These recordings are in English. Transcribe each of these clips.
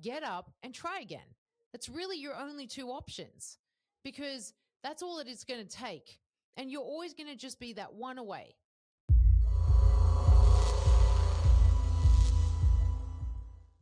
get up and try again. That's really your only two options because that's all it is going to take. And you're always going to just be that one away.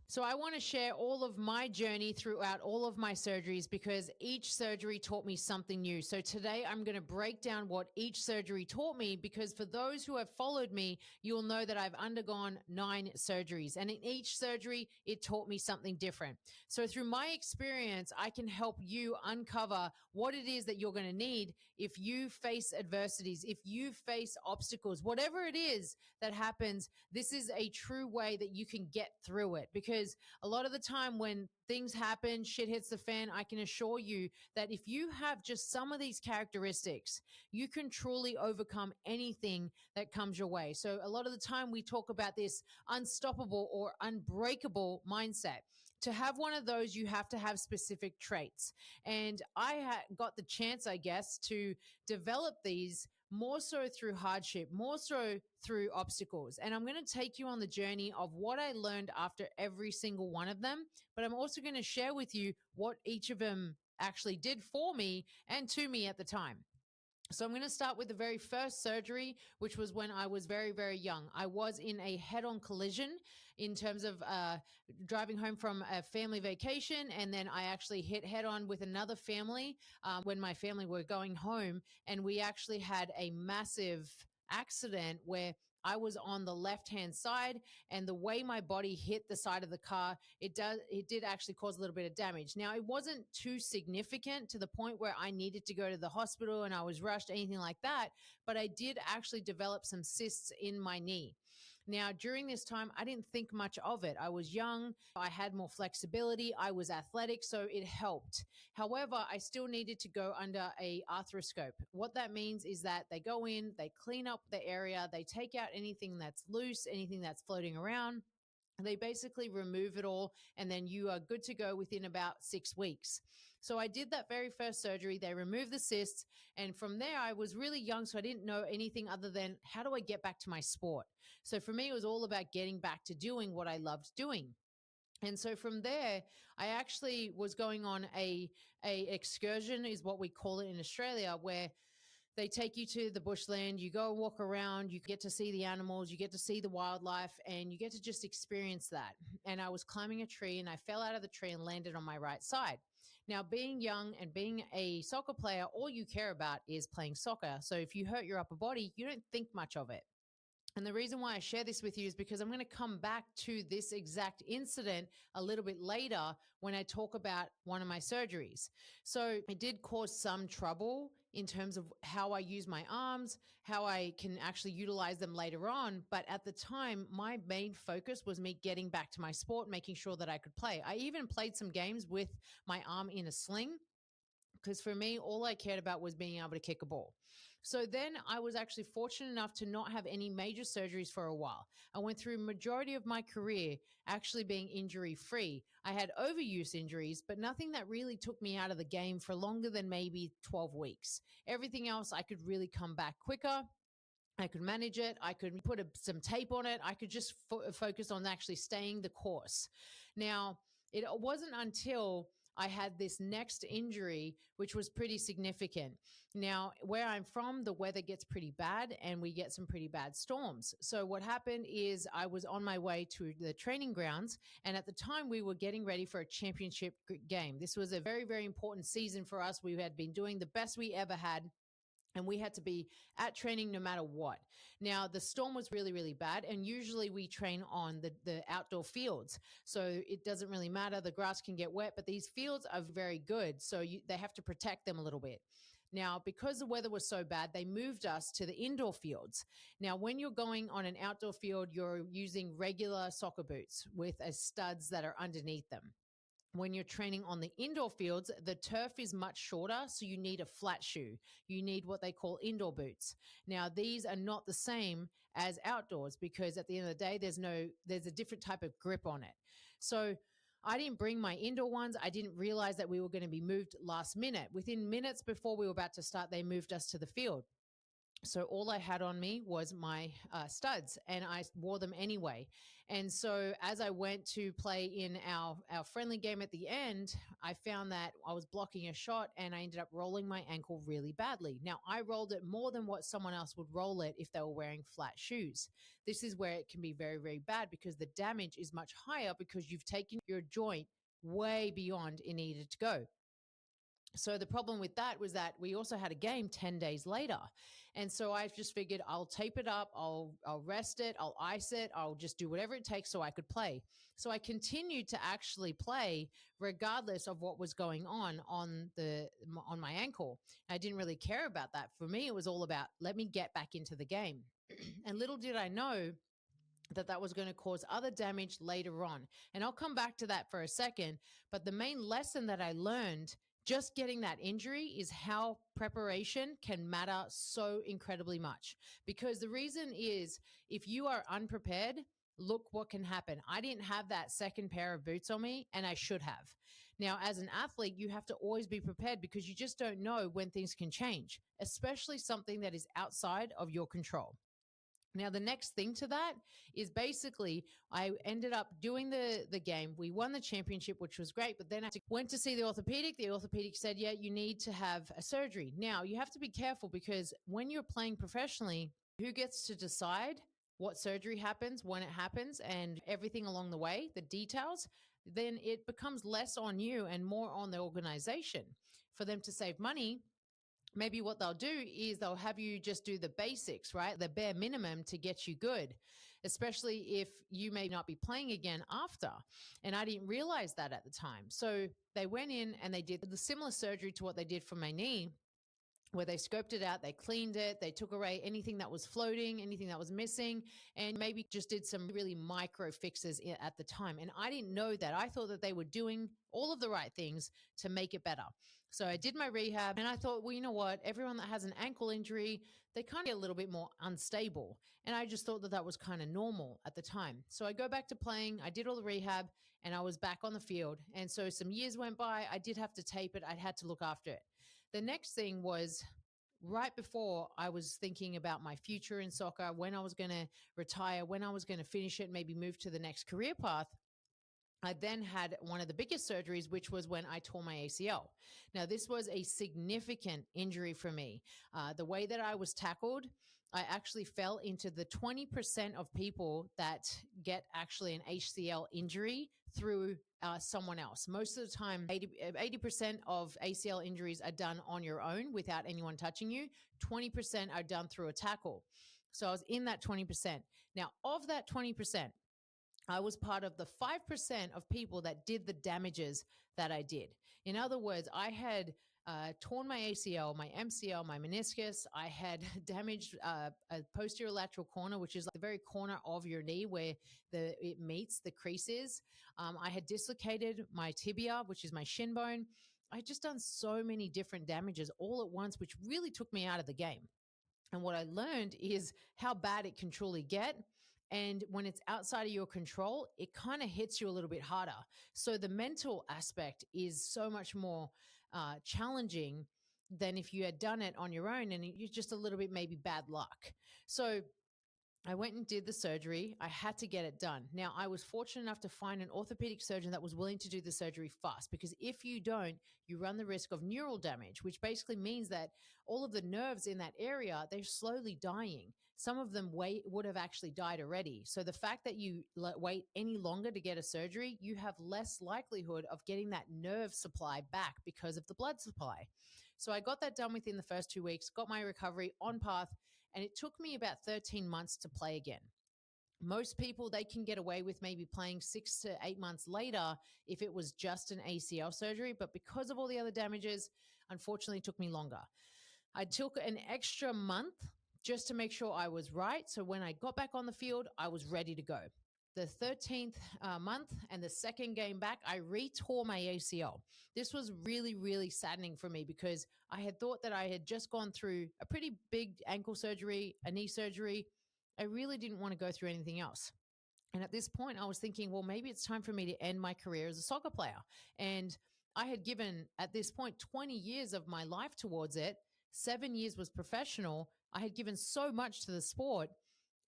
So I want to share all of my journey throughout all of my surgeries because each surgery taught me something new. So today I'm going to break down what each surgery taught me because for those who have followed me, you'll know that I've undergone 9 surgeries. And in each surgery, it taught me something different. So through my experience, I can help you uncover what it is that you're going to need if you face adversities, if you face obstacles, whatever it is that happens. This is a true way that you can get through it because a lot of the time when things happen, shit hits the fan, I can assure you that if you have just some of these characteristics, you can truly overcome anything that comes your way. So a lot of the time we talk about this unstoppable or unbreakable mindset. To have one of those, you have to have specific traits. And I got the chance, I guess, to develop these more so through hardship, more so through obstacles. And I'm going to take you on the journey of what I learned after every single one of them. But I'm also going to share with you what each of them actually did for me and to me at the time. So I'm going to start with the very first surgery, which was when I was very, very young. I was in a head-on collision in terms of driving home from a family vacation. And then I actually hit head-on with another family when my family were going home. And we actually had a massive accident where I was on the left-hand side, and the way my body hit the side of the car, it did actually cause a little bit of damage. Now, it wasn't too significant to the point where I needed to go to the hospital and I was rushed, anything like that, but I did actually develop some cysts in my knee. Now, during this time, I didn't think much of it. I was young. I had more flexibility. I was athletic, so it helped. However, I still needed to go under a arthroscope. What that means is that they go in, they clean up the area, they take out anything that's loose, anything that's floating around. They basically remove it all, and then you are good to go within about 6 weeks. So I did that very first surgery. They removed the cysts. And from there, I was really young, so I didn't know anything other than how do I get back to my sport? So for me, it was all about getting back to doing what I loved doing. And so from there, I actually was going on a excursion is what we call it in Australia, where they take you to the bushland, you go walk around, you get to see the animals, you get to see the wildlife, and you get to just experience that. And I was climbing a tree and I fell out of the tree and landed on my right side. Now, being young and being a soccer player, all you care about is playing soccer. So if you hurt your upper body, you don't think much of it. And the reason why I share this with you is because I'm going to come back to this exact incident a little bit later when I talk about one of my surgeries. So it did cause some trouble in terms of how I use my arms, how I can actually utilize them later on. But at the time, my main focus was me getting back to my sport, making sure that I could play. I even played some games with my arm in a sling because for me, all I cared about was being able to kick a ball. So then I was actually fortunate enough to not have any major surgeries for a while. I went through majority of my career actually being injury free. I had overuse injuries, but nothing that really took me out of the game for longer than maybe 12 weeks. Everything else, I could really come back quicker. I could manage it. I could put some tape on it. I could just focus on actually staying the course. Now, it wasn't until I had this next injury, which was pretty significant. Now, where I'm from, the weather gets pretty bad and we get some pretty bad storms. So what happened is I was on my way to the training grounds, and at the time we were getting ready for a championship game. This was a very, very important season for us. We had been doing the best we ever had, and we had to be at training no matter what. Now, the storm was really, really bad, and usually we train on the outdoor fields. So it doesn't really matter. The grass can get wet, but these fields are very good. So they have to protect them a little bit. Now, because the weather was so bad, they moved us to the indoor fields. Now, when you're going on an outdoor field, you're using regular soccer boots with studs that are underneath them. When you're training on the indoor fields, the turf is much shorter, so you need a flat shoe. You need what they call indoor boots. Now, these are not the same as outdoors because at the end of the day, there's a different type of grip on it. So I didn't bring my indoor ones. I didn't realize that we were going to be moved last minute. Within minutes before we were about to start, they moved us to the field. So all I had on me was my studs, and I wore them anyway. And so as I went to play in our friendly game at the end, I found that I was blocking a shot, and I ended up rolling my ankle really badly. Now I rolled it more than what someone else would roll it if they were wearing flat shoes. This is where it can be very, very bad because the damage is much higher because you've taken your joint way beyond it needed to go. So the problem with that was that we also had a game 10 days later. And so I just figured I'll tape it up, I'll rest it, I'll ice it, I'll just do whatever it takes so I could play. So I continued to actually play regardless of what was going on my ankle. I didn't really care about that. For me, it was all about let me get back into the game. And little did I know that was going to cause other damage later on. And I'll come back to that for a second. But the main lesson that I learned just getting that injury is how preparation can matter so incredibly much. Because the reason is if you are unprepared, look what can happen. I didn't have that second pair of boots on me, and I should have. Now, as an athlete, you have to always be prepared because you just don't know when things can change, especially something that is outside of your control. Now, the next thing to that is basically I ended up doing the game. We won the championship, which was great. But then I went to see the orthopedic. The orthopedic said, yeah, you need to have a surgery. Now, you have to be careful because when you're playing professionally, who gets to decide what surgery happens, when it happens, and everything along the way, the details, then it becomes less on you and more on the organization. For them to save money, maybe what they'll do is they'll have you just do the basics, right? The bare minimum to get you good, especially if you may not be playing again after. And I didn't realize that at the time. So they went in and they did the similar surgery to what they did for my knee, where they scoped it out, they cleaned it, they took away anything that was floating, anything that was missing, and maybe just did some really micro fixes at the time. And I didn't know that. I thought that they were doing all of the right things to make it better. So I did my rehab and I thought, well, you know what? Everyone that has an ankle injury, they kind of get a little bit more unstable. And I just thought that that was kind of normal at the time. So I go back to playing, I did all the rehab, and I was back on the field. And so some years went by. I did have to tape it, I had to look after it. The next thing was right before I was thinking about my future in soccer, when I was going to retire, when I was going to finish it, maybe move to the next career path. I then had one of the biggest surgeries, which was when I tore my ACL. Now, this was a significant injury for me. The way that I was tackled, I actually fell into the 20% of people that get actually an ACL injury through someone else. Most of the time, 80% of ACL injuries are done on your own without anyone touching you. 20% are done through a tackle. So I was in that 20%. Now, of that 20%, I was part of the 5% of people that did the damages that I did. In other words, I had torn my ACL, my MCL, my meniscus. I had damaged a posterior lateral corner, which is like the very corner of your knee where it meets the creases. I had dislocated my tibia, which is my shin bone. I had just done so many different damages all at once, which really took me out of the game. And what I learned is how bad it can truly get. And when it's outside of your control, it kind of hits you a little bit harder. So the mental aspect is so much more challenging than if you had done it on your own and you're just a little bit maybe bad luck. So I went and did the surgery. I had to get it done. Now, I was fortunate enough to find an orthopedic surgeon that was willing to do the surgery fast, because if you don't, you run the risk of neural damage, which basically means that all of the nerves in that area, they're slowly dying. Some of them would have actually died already. So the fact that you wait any longer to get a surgery, you have less likelihood of getting that nerve supply back because of the blood supply. So I got that done within the first 2 weeks, got my recovery on path, and it took me about 13 months to play again. Most people, they can get away with maybe playing 6 to 8 months later if it was just an ACL surgery. But because of all the other damages, unfortunately, it took me longer. I took an extra month just to make sure I was right. So when I got back on the field, I was ready to go. The 13th month and the second game back, I retore my ACL. This was really, really saddening for me because I had thought that I had just gone through a pretty big ankle surgery, a knee surgery. I really didn't want to go through anything else. And at this point, I was thinking, well, maybe it's time for me to end my career as a soccer player. And I had given, at this point, 20 years of my life towards it. 7 years was professional. I had given so much to the sport.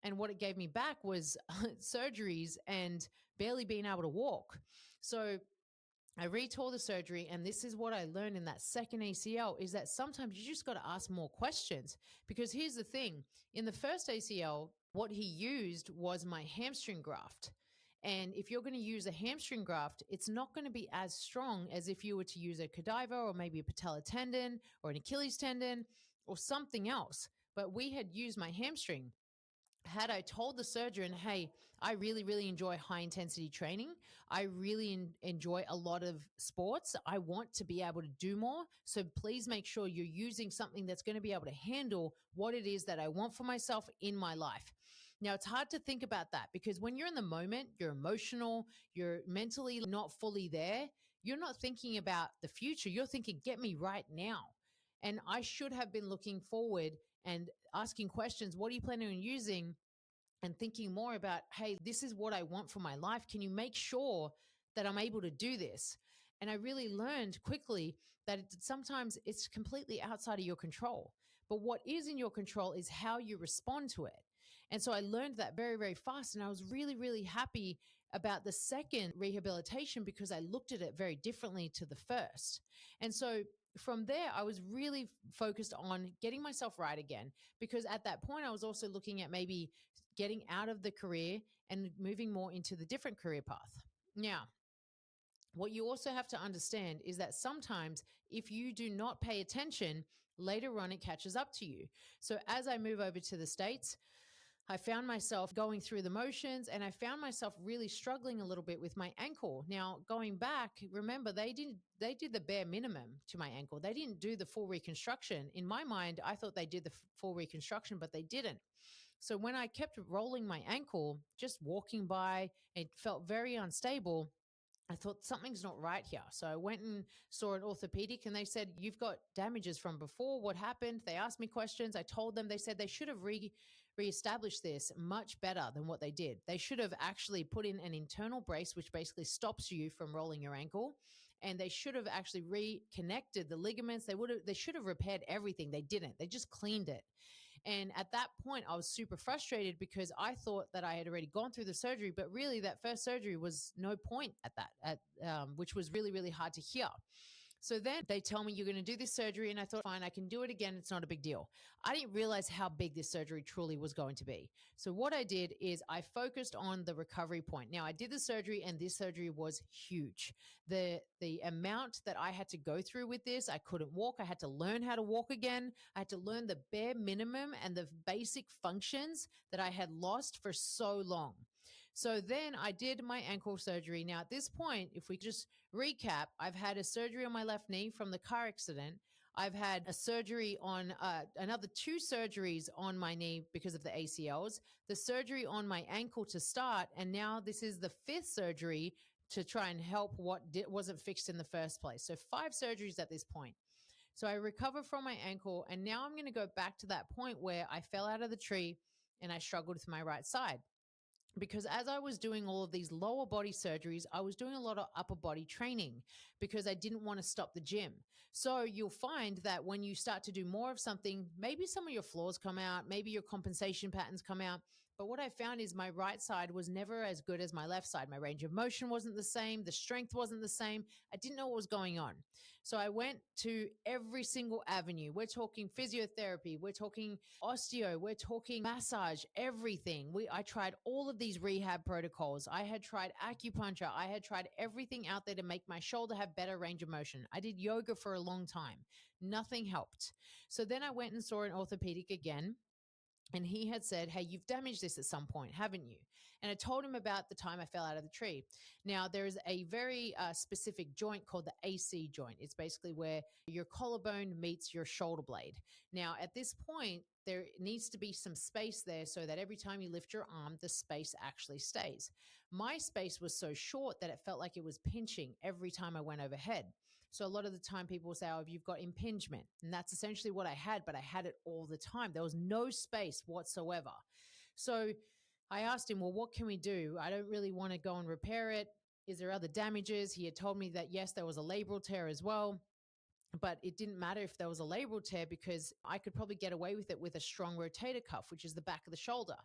And what it gave me back was surgeries and barely being able to walk. So I retore the surgery, and this is what I learned in that second ACL is that sometimes you just got to ask more questions. Because here's the thing, in the first ACL, what he used was my hamstring graft. And if you're going to use a hamstring graft, it's not going to be as strong as if you were to use a cadaver or maybe a patella tendon or an Achilles tendon or something else. But we had used my hamstring. Had I told the surgeon, hey, I really, really enjoy high intensity training. I really enjoy a lot of sports. I want to be able to do more. So please make sure you're using something that's going to be able to handle what it is that I want for myself in my life. Now, it's hard to think about that because when you're in the moment, you're emotional, you're mentally not fully there. You're not thinking about the future. You're thinking, get me right now. And I should have been looking forward and asking questions. What are you planning on using? And thinking more about, hey, this is what I want for my life. Can you make sure that I'm able to do this? And I really learned quickly that sometimes it's completely outside of your control. But what is in your control is how you respond to it. And so I learned that very, very fast. And I was really, really happy about the second rehabilitation because I looked at it very differently to the first. And so from there, I was really focused on getting myself right again because at that point, I was also looking at maybe getting out of the career and moving more into the different career path. Now, what you also have to understand is that sometimes if you do not pay attention, later on it catches up to you. So as I move over to the States, I found myself going through the motions and I found myself really struggling a little bit with my ankle. Now, going back, remember they did the bare minimum to my ankle. They didn't do the full reconstruction. In my mind, I thought they did the full reconstruction, but they didn't. So when I kept rolling my ankle, just walking by, it felt very unstable. I thought something's not right here. So I went and saw an orthopedic and they said, you've got damages from before. What happened? They asked me questions. I told them, they said they should have reestablished this much better than what they did. They should have actually put in an internal brace, which basically stops you from rolling your ankle. And they should have actually reconnected the ligaments. They should have repaired everything. They didn't. They just cleaned it. And at that point, I was super frustrated because I thought that I had already gone through the surgery, but really that first surgery was no point at that, which was really, really hard to hear. So then they tell me you're going to do this surgery. And I thought, fine, I can do it again. It's not a big deal. I didn't realize how big this surgery truly was going to be. So what I did is I focused on the recovery point. Now I did the surgery and this surgery was huge. The amount that I had to go through with this, I couldn't walk. I had to learn how to walk again. I had to learn the bare minimum and the basic functions that I had lost for so long. So then I did my ankle surgery. Now, at this point, if we just recap, I've had a surgery on my left knee from the car accident. I've had a surgery on another two surgeries on my knee because of the ACLs, the surgery on my ankle to start. And now this is the fifth surgery to try and help what wasn't fixed in the first place. So 5 surgeries at this point. So I recovered from my ankle. And now I'm going to go back to that point where I fell out of the tree and I struggled with my right side because as I was doing all of these lower body surgeries, I was doing a lot of upper body training because I didn't want to stop the gym. So you'll find that when you start to do more of something, maybe some of your flaws come out, maybe your compensation patterns come out. But what I found is my right side was never as good as my left side. My range of motion wasn't the same. The strength wasn't the same. I didn't know what was going on. So I went to every single avenue. We're talking physiotherapy. We're talking osteo. We're talking massage, everything. I tried all of these rehab protocols. I had tried acupuncture. I had tried everything out there to make my shoulder have better range of motion. I did yoga for a long time. Nothing helped. So then I went and saw an orthopedic again. And he had said, hey, you've damaged this at some point, haven't you? And I told him about the time I fell out of the tree. Now, there is a very specific joint called the AC joint. It's basically where your collarbone meets your shoulder blade. Now, at this point, there needs to be some space there so that every time you lift your arm, the space actually stays. My space was so short that it felt like it was pinching every time I went overhead. So a lot of the time people will say, oh, you've got impingement. And that's essentially what I had, but I had it all the time. There was no space whatsoever. So I asked him, well, what can we do? I don't really want to go and repair it. Is there other damages? He had told me that, yes, there was a labral tear as well. but it didn't matter if there was a labral tear because I could probably get away with it with a strong rotator cuff, which is the back of the shoulder.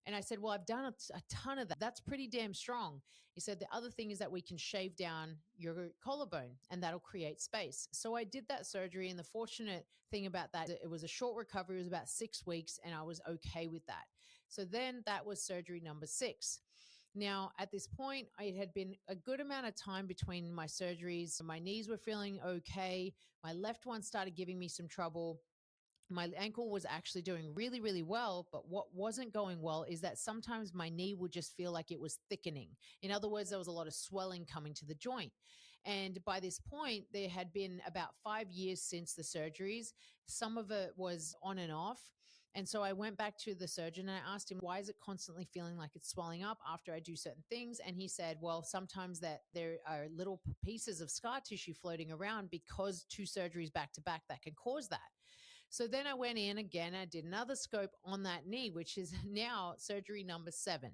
And I said, well, I've done a ton of that. That's pretty damn strong. He said, the other thing is that we can shave down your collarbone and that'll create space. So I did that surgery. And the fortunate thing about that, it was a short recovery. It was about 6 weeks and I was okay with that. So then that was surgery number 6. Now, at this point, it had been a good amount of time between my surgeries. My knees were feeling okay. My left one started giving me some trouble. My ankle was actually doing really, really well. But what wasn't going well is that sometimes my knee would just feel like it was thickening. In other words, there was a lot of swelling coming to the joint. And by this point, there had been about 5 years since the surgeries. Some of it was on and off. And so I went back to the surgeon and I asked him, why is it constantly feeling like it's swelling up after I do certain things? And he said, well, sometimes that there are little pieces of scar tissue floating around because 2 surgeries back to back that can cause that. So then I went in again, I did another scope on that knee, which is now surgery number 7.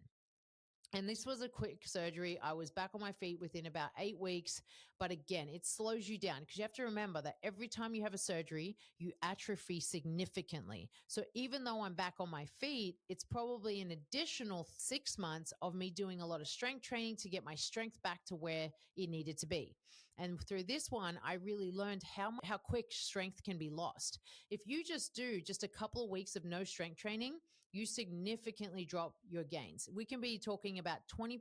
And this was a quick surgery. I was back on my feet within about 8 weeks. But again, it slows you down because you have to remember that every time you have a surgery, you atrophy significantly. So even though I'm back on my feet, it's probably an additional 6 months of me doing a lot of strength training to get my strength back to where it needed to be. And through this one, I really learned how quick strength can be lost. If you just do just a couple of weeks of no strength training, you significantly drop your gains. We can be talking about 20%,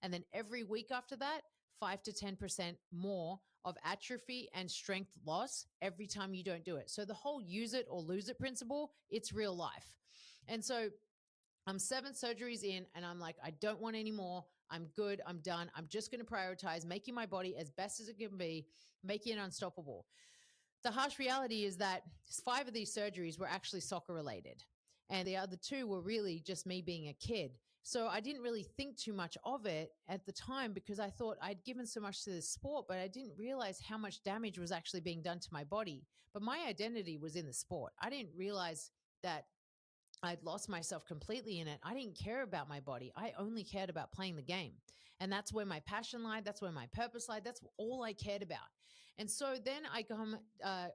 and then every week after that, 5 to 10% more of atrophy and strength loss every time you don't do it. So the whole use it or lose it principle, it's real life. And so I'm 7 surgeries in and I'm like, I don't want any more. I'm good. I'm done. I'm just going to prioritize making my body as best as it can be, making it unstoppable. The harsh reality is that 5 of these surgeries were actually soccer related. And the other 2 were really just me being a kid. So I didn't really think too much of it at the time because I thought I'd given so much to the sport, but I didn't realize how much damage was actually being done to my body. But my identity was in the sport. I didn't realize that I'd lost myself completely in it. I didn't care about my body. I only cared about playing the game. And that's where my passion lied. That's where my purpose lied. That's all I cared about. And so then I come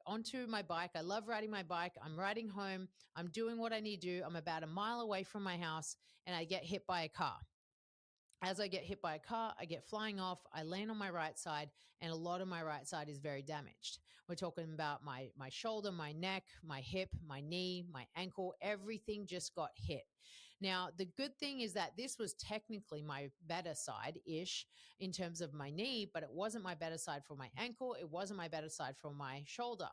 onto my bike. I love riding my bike. I'm riding home. I'm doing what I need to do. I'm about a mile away from my house and I get hit by a car. As I get hit by a car, I get flying off. I land on my right side, and a lot of my right side is very damaged. We're talking about my shoulder, my neck, my hip, my knee, my ankle. Everything just got hit. Now, the good thing is that this was technically my better side-ish in terms of my knee, but it wasn't my better side for my ankle. It wasn't my better side for my shoulder.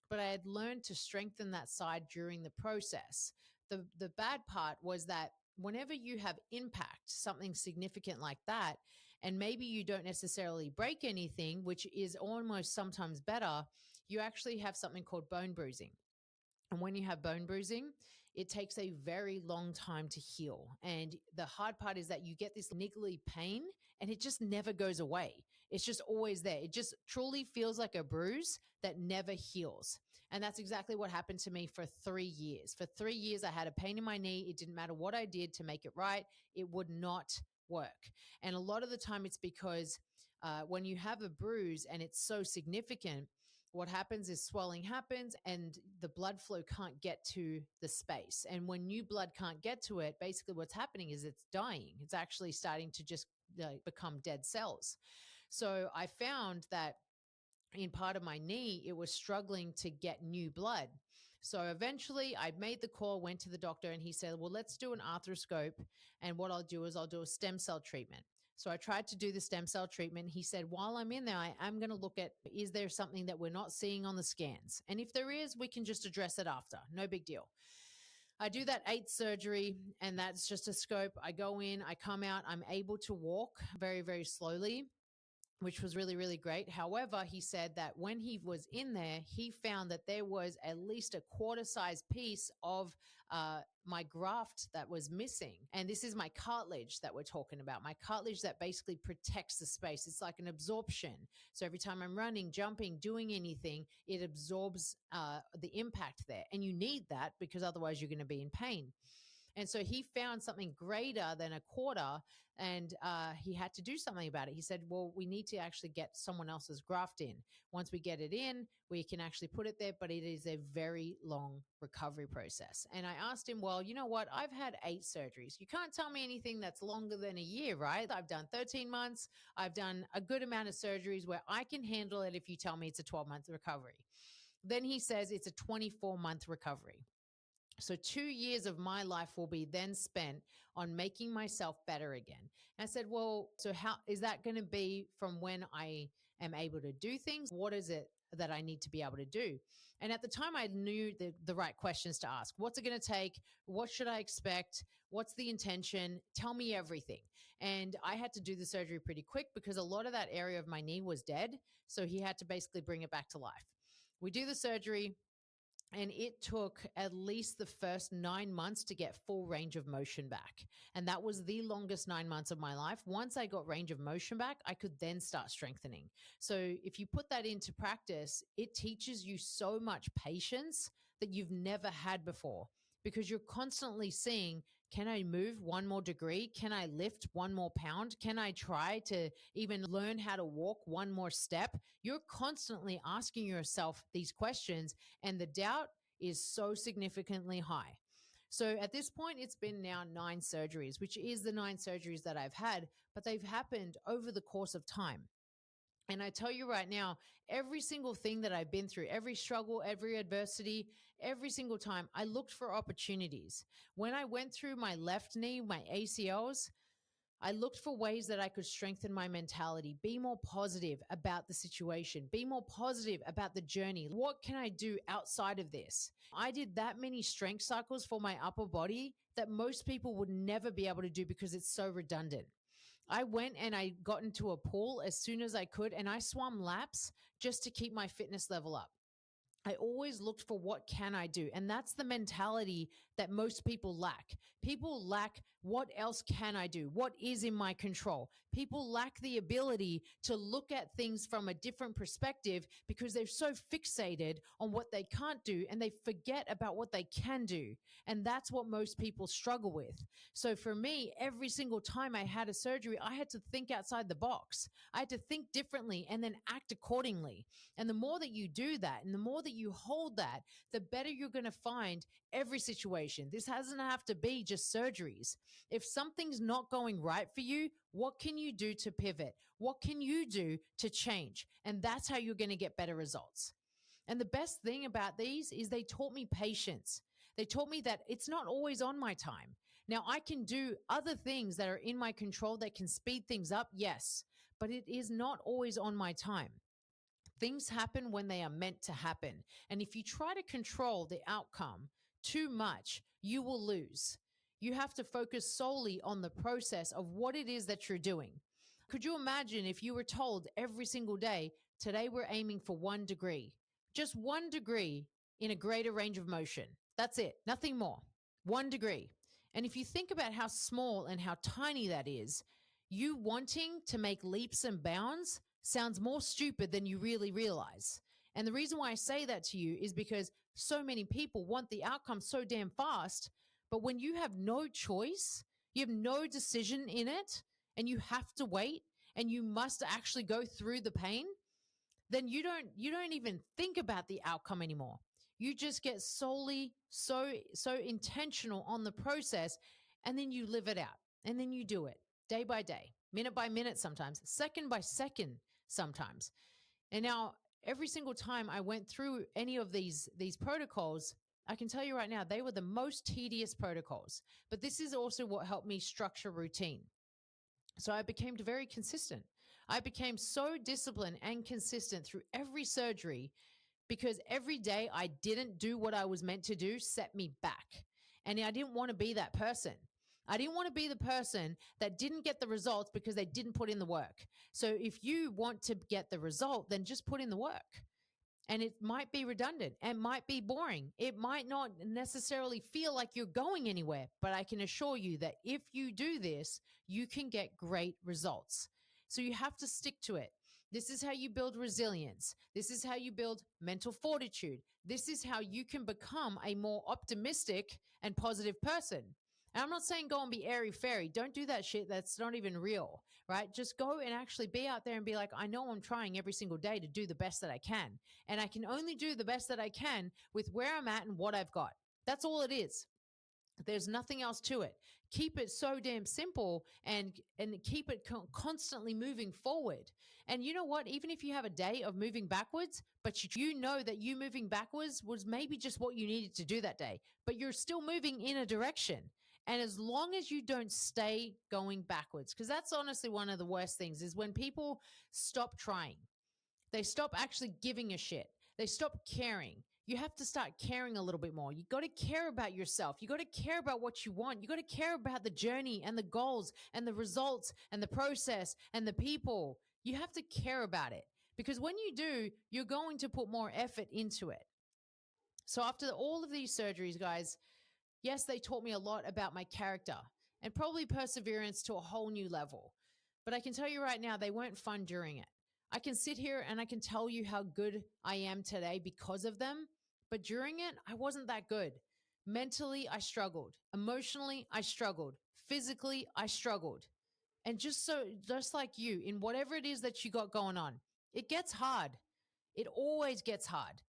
But I had learned to strengthen that side during the process. The bad part was that whenever you have impact, something significant like that, and maybe you don't necessarily break anything, which is almost sometimes better, you actually have something called bone bruising. And when you have bone bruising, it takes a very long time to heal. And the hard part is that you get this niggly pain and it just never goes away. It's just always there. It just truly feels like a bruise that never heals. And that's exactly what happened to me for 3 years. For 3 years, I had a pain in my knee. It didn't matter what I did to make it right. It would not work. And a lot of the time it's because when you have a bruise and it's so significant, what happens is swelling happens and the blood flow can't get to the space. And when new blood can't get to it, basically what's happening is it's dying. It's actually starting to just become dead cells. So I found that in part of my knee, it was struggling to get new blood. So eventually I made the call, went to the doctor, and he said, well, let's do an arthroscope. And what I'll do is I'll do a stem cell treatment. So I tried to do the stem cell treatment. He said, while I'm in there, I am going to look at, is there something that we're not seeing on the scans? And if there is, we can just address it after. No big deal. I do that 8th surgery, and that's just a scope. I go in, I come out, I'm able to walk very, very slowly, which was really, really great. However, he said that when he was in there, he found that there was at least a quarter size piece of my graft that was missing. And this is my cartilage that we're talking about, my cartilage that basically protects the space. It's like an absorption. So every time I'm running, jumping, doing anything, it absorbs the impact there. And you need that because otherwise you're going to be in pain. And so he found something greater than a quarter, and he had to do something about it. He said, well, we need to actually get someone else's graft in. Once we get it in, we can actually put it there, but it is a very long recovery process. And I asked him, well, you know what? I've had 8 surgeries. You can't tell me anything that's longer than a year, right? I've done 13 months. I've done a good amount of surgeries where I can handle it if you tell me it's a 12-month recovery. Then he says it's a 24-month recovery. So 2 years of my life will be then spent on making myself better again. And I said, well, so how is that going to be from when I am able to do things? What is it that I need to be able to do? And at the time, I knew the right questions to ask. What's it going to take? What should I expect? What's the intention? Tell me everything. And I had to do the surgery pretty quick because a lot of that area of my knee was dead. So he had to basically bring it back to life. We do the surgery. And it took at least the first 9 months to get full range of motion back. And that was the longest 9 months of my life. Once I got range of motion back, I could then start strengthening. So if you put that into practice, it teaches you so much patience that you've never had before, because you're constantly seeing, can I move 1 more degree? Can I lift 1 more pound? Can I try to even learn how to walk 1 more step? You're constantly asking yourself these questions, and the doubt is so significantly high. So at this point, it's been now 9 surgeries, which is the 9 surgeries that I've had, but they've happened over the course of time. And I tell you right now, every single thing that I've been through, every struggle, every adversity, every single time, I looked for opportunities. When I went through my left knee, my ACLs, I looked for ways that I could strengthen my mentality, be more positive about the situation, be more positive about the journey. What can I do outside of this? I did that many strength cycles for my upper body that most people would never be able to do because it's so redundant. I went and I got into a pool as soon as I could, and I swam laps just to keep my fitness level up. I always looked for what can I do? And that's the mentality that most people lack. People lack, what else can I do? What is in my control? People lack the ability to look at things from a different perspective because they're so fixated on what they can't do, and they forget about what they can do. And that's what most people struggle with. So for me, every single time I had a surgery, I had to think outside the box. I had to think differently and then act accordingly. And the more that you do that, and the more that you hold that, the better you're going to find every situation. This doesn't have to be just surgeries. If something's not going right for you, what can you do to pivot? What can you do to change? And that's how you're going to get better results. And the best thing about these is they taught me patience. They taught me that it's not always on my time. Now, I can do other things that are in my control that can speed things up, yes, but it is not always on my time. Things happen when they are meant to happen. And if you try to control the outcome too much, you will lose. You have to focus solely on the process of what it is that you're doing. Could you imagine if you were told every single day, today we're aiming for 1 degree, just 1 degree in a greater range of motion? That's it, nothing more. 1 degree. And if you think about how small and how tiny that is, you wanting to make leaps and bounds sounds more stupid than you really realize. And the reason why I say that to you is because so many people want the outcome so damn fast, but when you have no choice, you have no decision in it, and you have to wait, and you must actually go through the pain, then you don't even think about the outcome anymore. You just get solely so intentional on the process, and then you live it out, and then you do it day by day, minute by minute, sometimes second by second, sometimes. And now every single time I went through any of these protocols, I can tell you right now, they were the most tedious protocols, but this is also what helped me structure routine. So I became very consistent. I became so disciplined and consistent through every surgery because every day I didn't do what I was meant to do set me back. And I didn't want to be that person. I didn't want to be the person that didn't get the results because they didn't put in the work. So if you want to get the result, then just put in the work. And it might be redundant and might be boring. It might not necessarily feel like you're going anywhere, but I can assure you that if you do this, you can get great results. So you have to stick to it. This is how you build resilience. This is how you build mental fortitude. This is how you can become a more optimistic and positive person. And I'm not saying go and be airy fairy. Don't do that shit. That's not even real, right? Just go and actually be out there and be like, I know I'm trying every single day to do the best that I can. And I can only do the best that I can with where I'm at and what I've got. That's all it is. There's nothing else to it. Keep it so damn simple and keep it constantly moving forward. And you know what? Even if you have a day of moving backwards, but you know that you moving backwards was maybe just what you needed to do that day, but you're still moving in a direction. And as long as you don't stay going backwards, because that's honestly one of the worst things is when people stop trying. They stop actually giving a shit. They stop caring. You have to start caring a little bit more. You got to care about yourself. You got to care about what you want. You got to care about the journey and the goals and the results and the process and the people. You have to care about it because when you do, you're going to put more effort into it. So after all of these surgeries, guys, yes, they taught me a lot about my character and probably perseverance to a whole new level. But I can tell you right now, they weren't fun during it. I can sit here and I can tell you how good I am today because of them. But during it, I wasn't that good. Mentally, I struggled. Emotionally, I struggled. Physically, I struggled. And just like you, in whatever it is that you got going on, it gets hard. It always gets hard.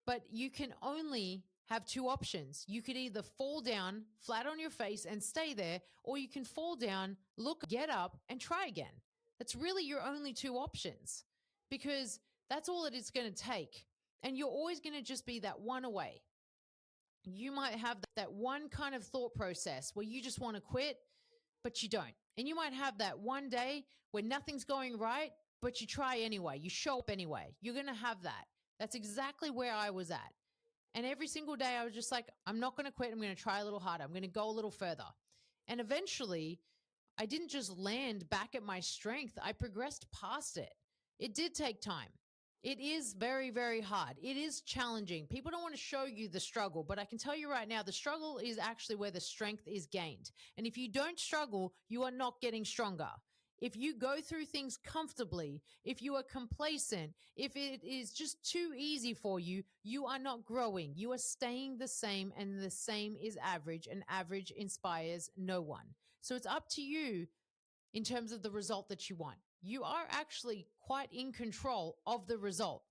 But you can only have two options. You could either fall down flat on your face and stay there, or you can fall down, look, get up, and try again. That's really your only two options because that's all it is going to take. And you're always going to just be that one away. You might have that one kind of thought process where you just want to quit, but you don't. And you might have that one day where nothing's going right, but you try anyway. You show up anyway. You're going to have that. That's exactly where I was at. And every single day I was just like, I'm not going to quit. I'm going to try a little harder. I'm going to go a little further. And eventually I didn't just land back at my strength. I progressed past it. It did take time. It is very, very hard. It is challenging. People don't want to show you the struggle, but I can tell you right now, the struggle is actually where the strength is gained. And if you don't struggle, you are not getting stronger. If you go through things comfortably, if you are complacent, if it is just too easy for you, you are not growing. You are staying the same, and the same is average, and average inspires no one. So it's up to you in terms of the result that you want. You are actually quite in control of the result,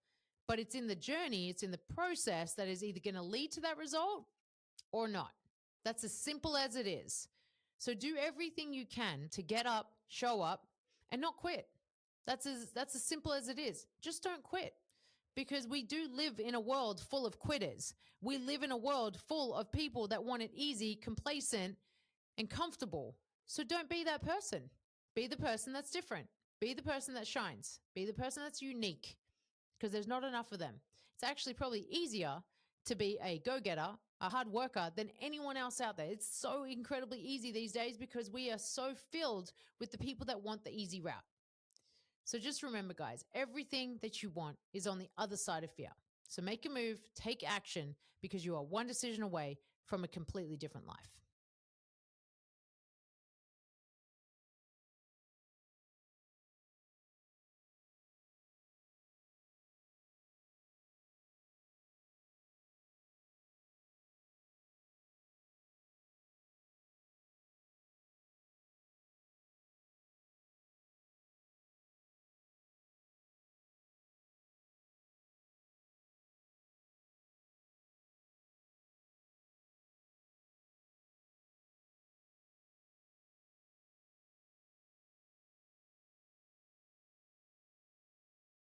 but it's in the journey, it's in the process that is either going to lead to that result or not. That's as simple as it is. So do everything you can to get up, show up, and not quit. That's as simple as it is. Just don't quit. Because we do live in a world full of quitters. We live in a world full of people that want it easy, complacent, and comfortable. So don't be that person. Be the person that's different. Be the person that shines. Be the person that's unique. Because there's not enough of them. It's actually probably easier to be a go-getter, a hard worker than anyone else out there. It's so incredibly easy these days because we are so filled with the people that want the easy route. So just remember, guys, everything that you want is on the other side of fear. So make a move, take action, because you are one decision away from a completely different life.